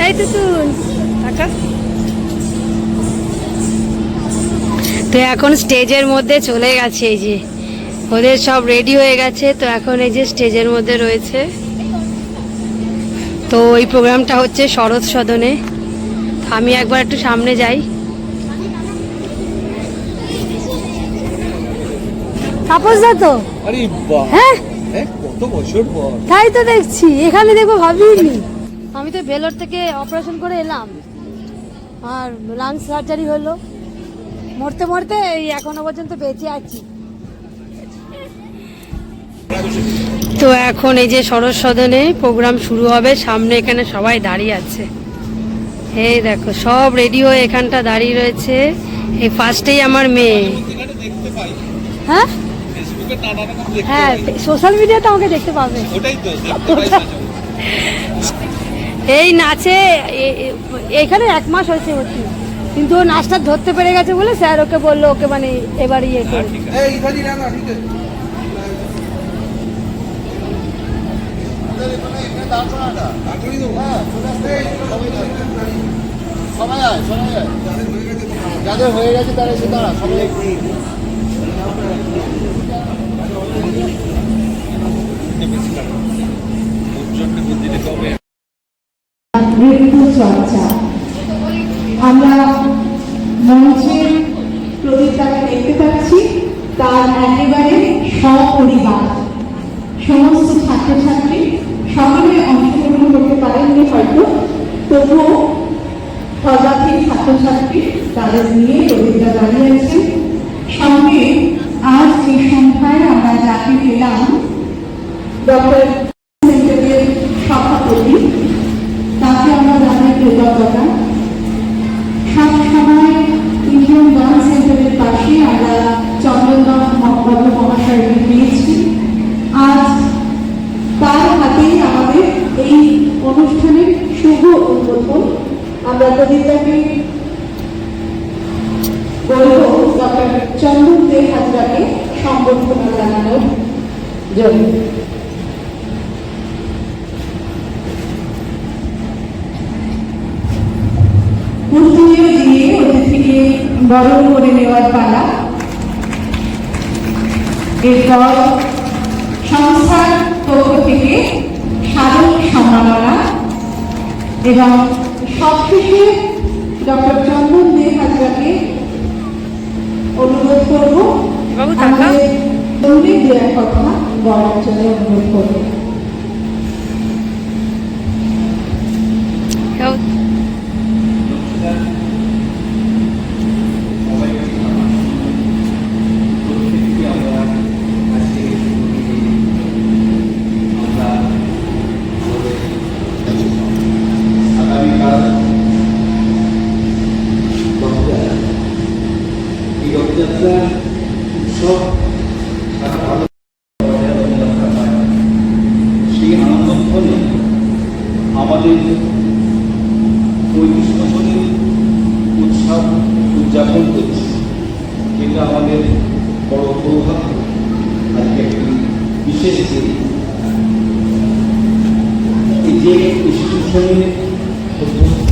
এই তো তুই টাকা। তো এখন স্টেজের মধ্যে চলে গেছে, এই যে ওদের সব রেডি হয়ে গেছে। তো এখন এই যে স্টেজের মধ্যে রয়েছে। তো এই প্রোগ্রামটা হচ্ছে শরৎ সদনে। আমি একবার একটু সামনে যাই। তাপস দা তো, হ্যাঁ কত বছর পর তাই তো দেখছি এখানে, দেখবো ভাবিনি। আমি তো ভেলোর থেকে অপারেশন করে এলাম, আর লাংস সার্জারি হলো। মরতে মরতে এই এখনো পর্যন্ত বেঁচে আছি। তো এখন এই যে শরৎ সদনে প্রোগ্রাম শুরু হবে, সামনে এখানে সবাই দাঁড়িয়ে আছে। এই দেখো সব রেডি হয়ে এখানটা দাঁড়িয়ে রয়েছে। এই ফার্স্টেই আমার মেয়ে। হ্যাঁ হ্যাঁ, সোশ্যাল মিডিয়াতে আমাকে দেখতে পাবে। এই নাচে এখানে 1 মাস হয়েছে ভর্তি, কিন্তু ও নাচটা ধরতে পেরে গেছে বলে স্যার ওকে বললো ওকে মানে এবার ইয়ে করে। যাদের হয়ে গেছে তারা এসে দাঁড়া, সবাই চর্চা। আমরা মঞ্চের প্রদীপটাকে দেখতে পাচ্ছি, তার একেবারে সপরিবার সমস্ত ছাত্রছাত্রী সকলে অংশগ্রহণ করতে পারেননি হয়তো, তবুও সর্বাধিক ছাত্রছাত্রী তাদের নিয়ে প্রদীপটা দাঁড়িয়ে আছে। সঙ্গে আজ এই সংখ্যায় আমরা যাকে পেলাম ডক্টর সেন্টারের সভাপতি, তাকে আমরা জানাই কৃতজ্ঞতা। সব সময় ইন্ডিয়ান ডান্স সেন্টারের পাশে আমরা চন্দ্রনাথ মহাবাবু মহাশয়কে পেয়েছি। আজ তার হাতেই আমাদের এই অনুষ্ঠানের শুভ উদ্বোধন। আমরা প্রদীপটাকে বলব ডক্টর চন্দন দে হাজরাকে সম্বর্ধনা জানানোর জন্য। পুষ্টিও দিয়ে অতিথিকে বরণ করে নেওয়ার পালা। এরপর সংস্থার পক্ষ থেকে স্মারক সম্মাননা এবং সবশেষে ডক্টর চন্দন দে হাজরাকে অনুরোধ করবো আমাদের দৌড়ে দেওয়ার কথা বলার জন্য অনুরোধ করবো। সেই আনন্দক্ষণে আমাদের 35 বছরের উৎসব উদযাপন করছি, এটা আমাদের বড় সৌভাগ্য। আজকে একটি বিশেষ দিন, এই যে ইনস্টিটিউশনের অধ্যক্ষ